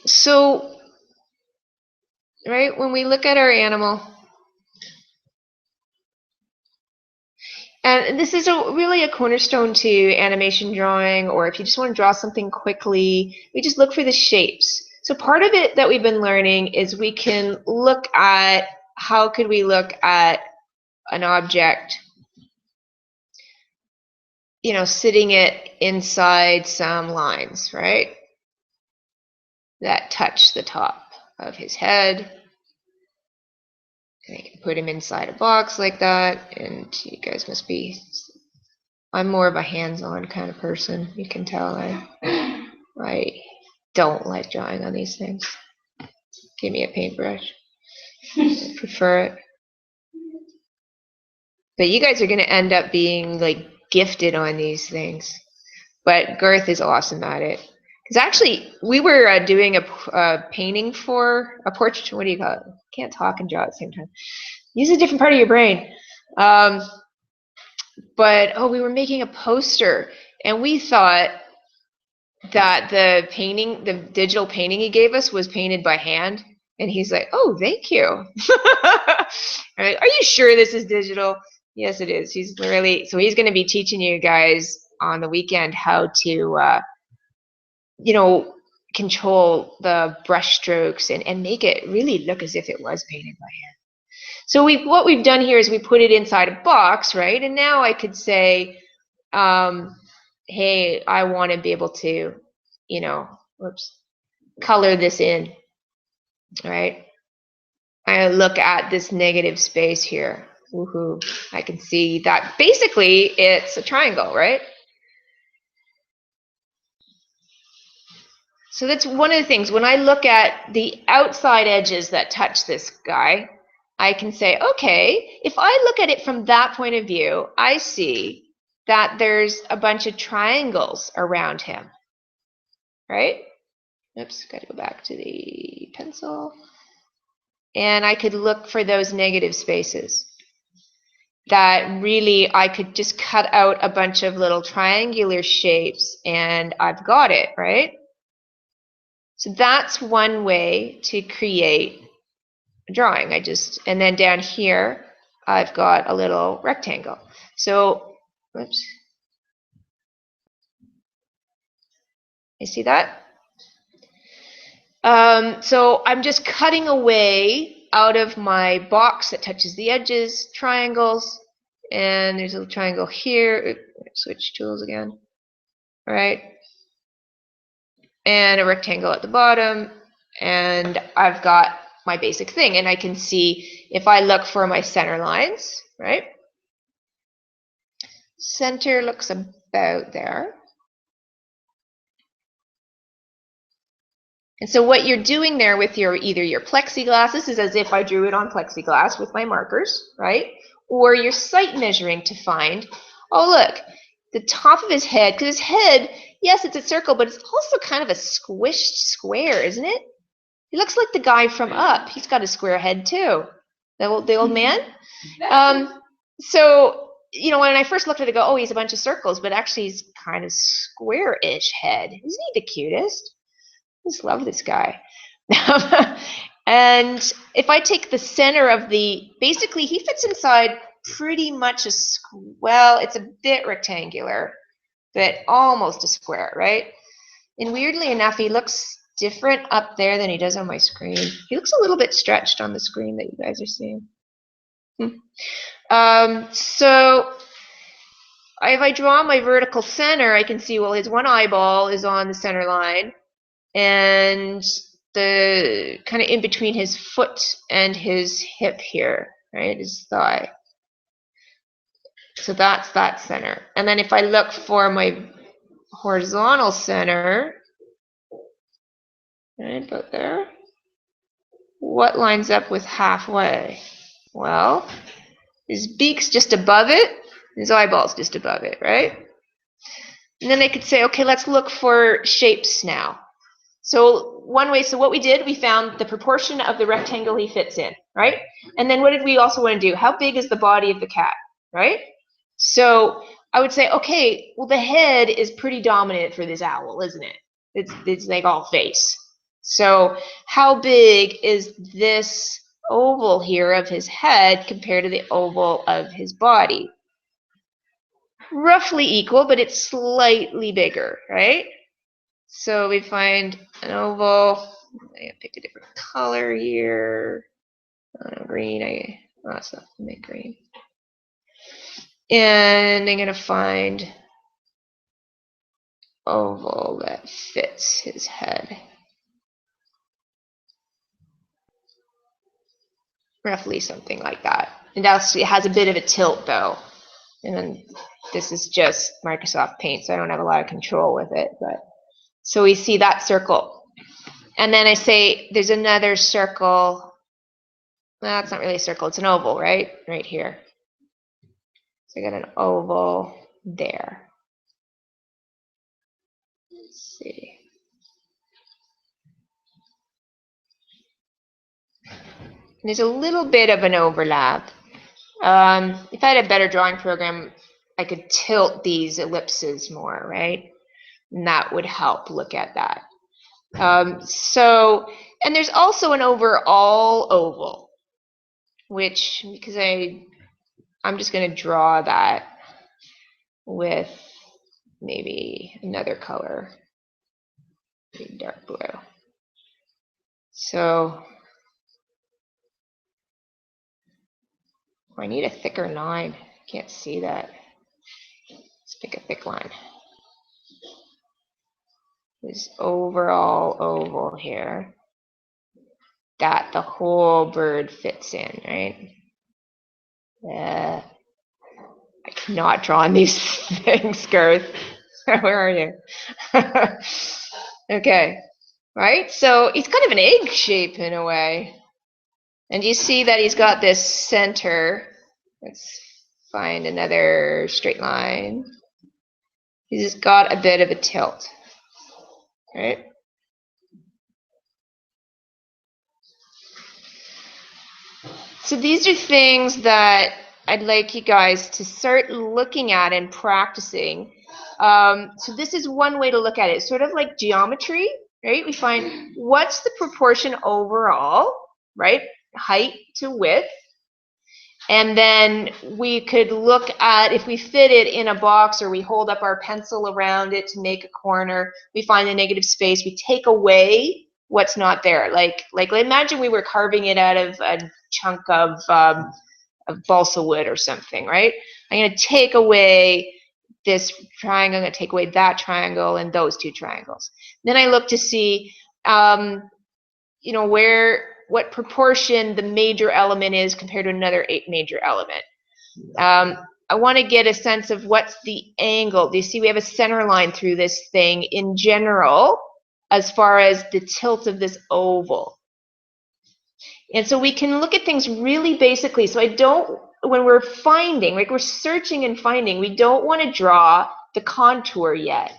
So, right, when we look at our animal, and this is really a cornerstone to animation drawing, or if you just want to draw something quickly, we just look for the shapes. So part of it that we've been learning is we can look at how could we look at an object, you know, sitting it inside some lines, right, that touch the top of his head. And I can put him inside a box like that, and you guys must be, I'm more of a hands-on kind of person. You can tell I don't like drawing on these things. Give me a paintbrush. I prefer it. But you guys are going to end up being like gifted on these things. But Garth is awesome at it. Because actually, we were doing a painting for a portrait. What do you call it? Can't talk and draw at the same time. Use a different part of your brain. But we were making a poster, and we thought that the painting, the digital painting he gave us, was painted by hand. And he's like, "Oh, thank you." Right, are you sure this is digital? Yes, it is. He's literally, so he's going to be teaching you guys on the weekend how to, you know, control the brush strokes and make it really look as if it was painted by hand. So what we've done here is we put it inside a box, right? And now I could say, hey, I want to be able to, you know, color this in, right? I look at this negative space here. Woohoo. I can see that basically it's a triangle, right? So that's one of the things. When I look at the outside edges that touch this guy, I can say, okay, if I look at it from that point of view, I see that there's a bunch of triangles around him, right? Oops, got to go back to the pencil. And I could look for those negative spaces. That really, I could just cut out a bunch of little triangular shapes and I've got it, right? So that's one way to create a drawing. And then down here, I've got a little rectangle. So, oops. You see that? So I'm just cutting away out of my box that touches the edges, triangles, and there's a little triangle here. Switch tools again. All right. And a rectangle at the bottom, and I've got my basic thing. And I can see if I look for my center lines, right? Center looks about there. And so what you're doing there with either your plexiglass, this is as if I drew it on plexiglass with my markers, right? Or you're sight measuring to find, oh look, the top of his head, because his head, yes, it's a circle, but it's also kind of a squished square, isn't it? He looks like the guy from Up. He's got a square head too, the old man. So, you know, when I first looked at it, I go, oh, he's a bunch of circles, but actually he's kind of square-ish head. Isn't he the cutest? I just love this guy. And if I take the center of basically he fits inside pretty much well, it's a bit rectangular, but almost a square, right? And weirdly enough, he looks different up there than he does on my screen. He looks a little bit stretched on the screen that you guys are seeing. So if I draw my vertical center, I can see, well, his one eyeball is on the center line, and the kind of in between his foot and his hip here, right, his thigh. So that's that center. And then if I look for my horizontal center, right about there, what lines up with halfway? Well, his beak's just above it, his eyeball's just above it, right? And then I could say, okay, let's look for shapes now. So one way, so what we did, we found the proportion of the rectangle he fits in, right? And then what did we also want to do? How big is the body of the cat, right? So I would say, okay, well, the head is pretty dominant for this owl, isn't it? It's like all face. So how big is this oval here of his head compared to the oval of his body? Roughly equal, but it's slightly bigger, right? So we find an oval. I picked a different color here. Green. That's not green. And I'm gonna find oval that fits his head. Roughly something like that. It actually has a bit of a tilt though. And then this is just Microsoft Paint, so I don't have a lot of control with it. But so we see that circle. And then I say there's another circle. Well, it's not really a circle, it's an oval, right? Right here. So I got an oval there. Let's see. There's a little bit of an overlap. If I had a better drawing program, I could tilt these ellipses more, right? And that would help look at that. And there's also an overall oval, which, because I'm just going to draw that with maybe another color, maybe dark blue. So I need a thicker line. Can't see that. Let's pick a thick line. This overall oval here that the whole bird fits in, right? I cannot draw on these things, Garth. Where are you? Okay, right? So he's kind of an egg shape in a way. And you see that he's got this center. Let's find another straight line. He's got a bit of a tilt, right? So these are things that I'd like you guys to start looking at and practicing. So this is one way to look at it. It's sort of like geometry, right? We find what's the proportion overall, right? Height to width. And then we could look at, if we fit it in a box or we hold up our pencil around it to make a corner, we find the negative space, we take away what's not there. Like imagine we were carving it out of a chunk of balsa wood or something, right? I'm going to take away this triangle, I'm going to take away that triangle and those two triangles. Then I look to see, what proportion the major element is compared to another major element. I want to get a sense of what's the angle. Do you see we have a center line through this thing in general as far as the tilt of this oval. And so we can look at things really basically. So when we're finding, like we're searching and finding, we don't want to draw the contour yet.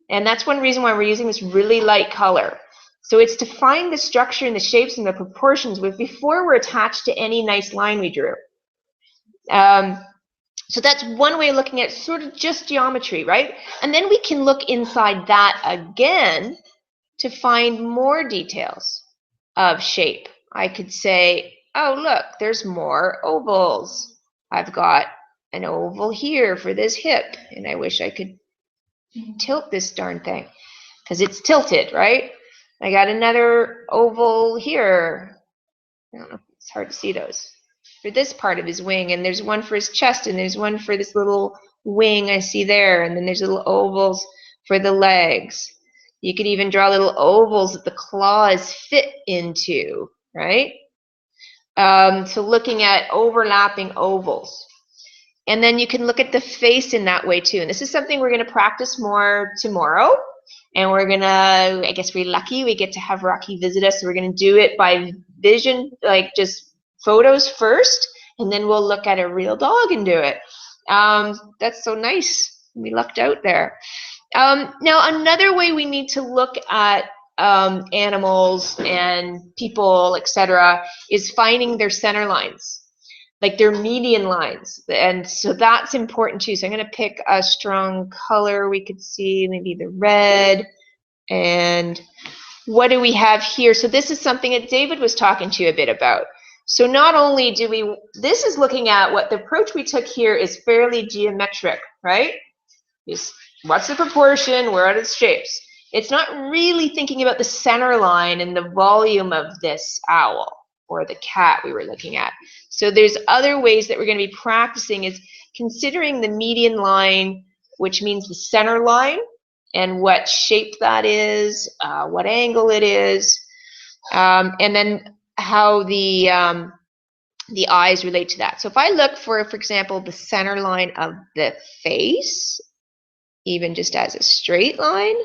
And that's one reason why we're using this really light color. So it's to find the structure and the shapes and the proportions before we're attached to any nice line we drew. So that's one way of looking at sort of just geometry, right? And then we can look inside that again to find more details of shape. I could say, oh, look, there's more ovals. I've got an oval here for this hip, and I wish I could tilt this darn thing because it's tilted, right? I got another oval here. I don't know, it's hard to see those. For this part of his wing, and there's one for his chest, and there's one for this little wing I see there, and then there's little ovals for the legs. You could even draw little ovals that the claws fit into, right? So looking at overlapping ovals. And then you can look at the face in that way too. And this is something we're going to practice more tomorrow. And we're going to, I guess we're lucky, we get to have Rocky visit us. So we're going to do it by vision, like just photos first. And then we'll look at a real dog and do it. That's so nice. We lucked out there. Now, another way we need to look at animals and people, etc., is finding their center lines, like their median lines. And so that's important too. So I'm going to pick a strong color. We could see maybe the red. And what do we have here? So this is something that David was talking to you a bit about. So not only do we, this is looking at what the approach we took here is fairly geometric, right? Just what's the proportion, where are the shapes? It's not really thinking about the center line and the volume of this owl or the cat we were looking at. So there's other ways that we're going to be practicing is considering the median line, which means the center line, and what shape that is, what angle it is, and then how the eyes relate to that. So if I look for example, the center line of the face, even just as a straight line,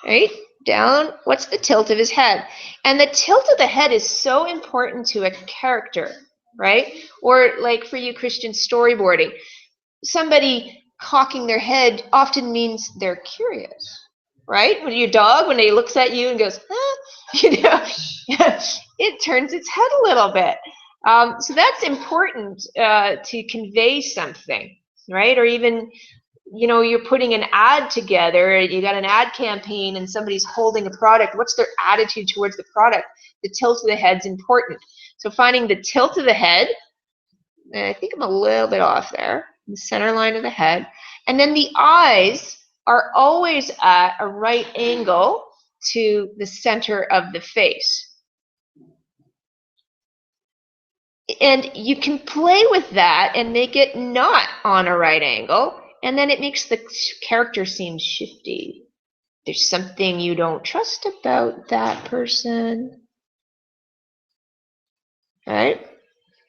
right, down, what's the tilt of his head? And the tilt of the head is so important to a character, right? Or like for you Christian storyboarding, somebody cocking their head often means they're curious, right? When your dog, when it looks at you and goes, huh? You know, it turns its head a little bit. So that's important to convey something, right? Or even, you know, you're putting an ad together, you got an ad campaign and somebody's holding a product. What's their attitude towards the product? The tilt of the head's important. So finding the tilt of the head, and I think I'm a little bit off there, the center line of the head. And then the eyes are always at a right angle to the center of the face. And you can play with that and make it not on a right angle, and then it makes the character seem shifty. There's something you don't trust about that person, right?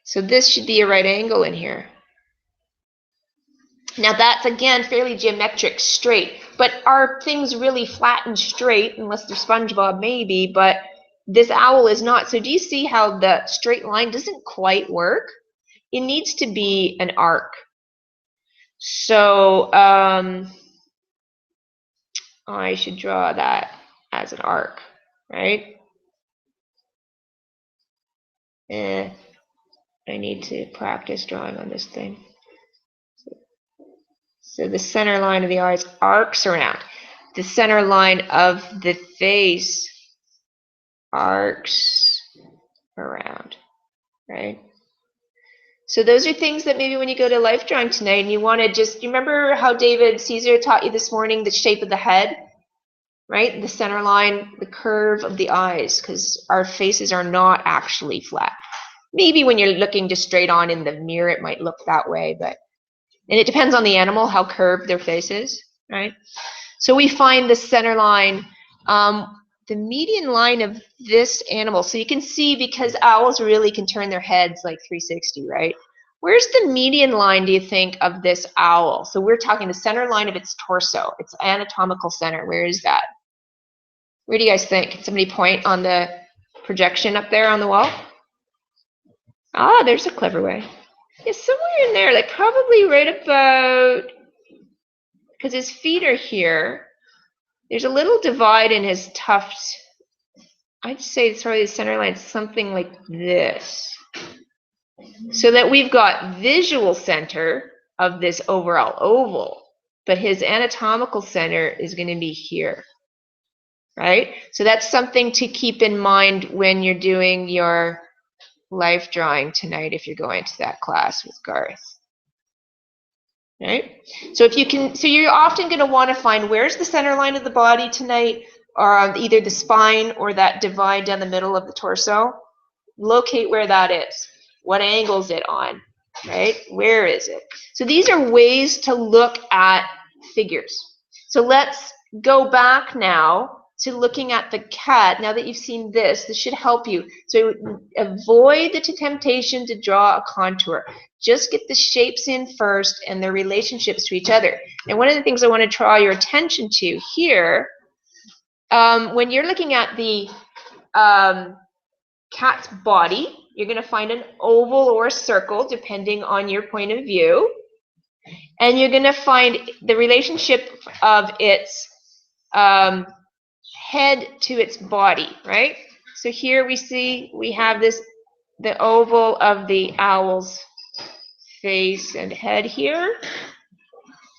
So this should be a right angle in here. Now that's, again, fairly geometric, straight. But are things really flat and straight, unless they're SpongeBob, maybe, but this owl is not. So do you see how the straight line doesn't quite work? It needs to be an arc. So I should draw that as an arc, right? I need to practice drawing on this thing. So the center line of the eyes arcs around. The center line of the face arcs around, right? So those are things that maybe when you go to life drawing tonight and you want to just, you remember how David Caesar taught you this morning the shape of the head, right? The center line, the curve of the eyes, because our faces are not actually flat. Maybe when you're looking just straight on in the mirror, it might look that way, but, and it depends on the animal, how curved their face is, right? So we find the center line, the median line of this animal. So you can see, because owls really can turn their heads like 360, right? Where's the median line, do you think, of this owl? So we're talking the center line of its torso, its anatomical center. Where is that? Where do you guys think? Can somebody point on the projection up there on the wall? Ah, there's a clever way. Yeah, somewhere in there, like probably right about, because his feet are here. There's a little divide in his tufts. I'd say it's probably the center line, something like this. So that we've got visual center of this overall oval, but his anatomical center is going to be here, right? So that's something to keep in mind when you're doing your life drawing tonight, if you're going to that class with Garth. Right? So if you can, so you're often going to want to find where's the center line of the body tonight, or on either the spine or that divide down the middle of the torso. Locate where that is. What angle is it on? Right? Where is it? So these are ways to look at figures. So let's go back now to looking at the cat. Now that you've seen this should help you. So avoid the temptation to draw a contour. Just get the shapes in first and their relationships to each other. And one of the things I want to draw your attention to here, when you're looking at the cat's body, you're going to find an oval or a circle, depending on your point of view. And you're going to find the relationship of its head to its body, right? So here we see we have this, the oval of the owl's face and head here.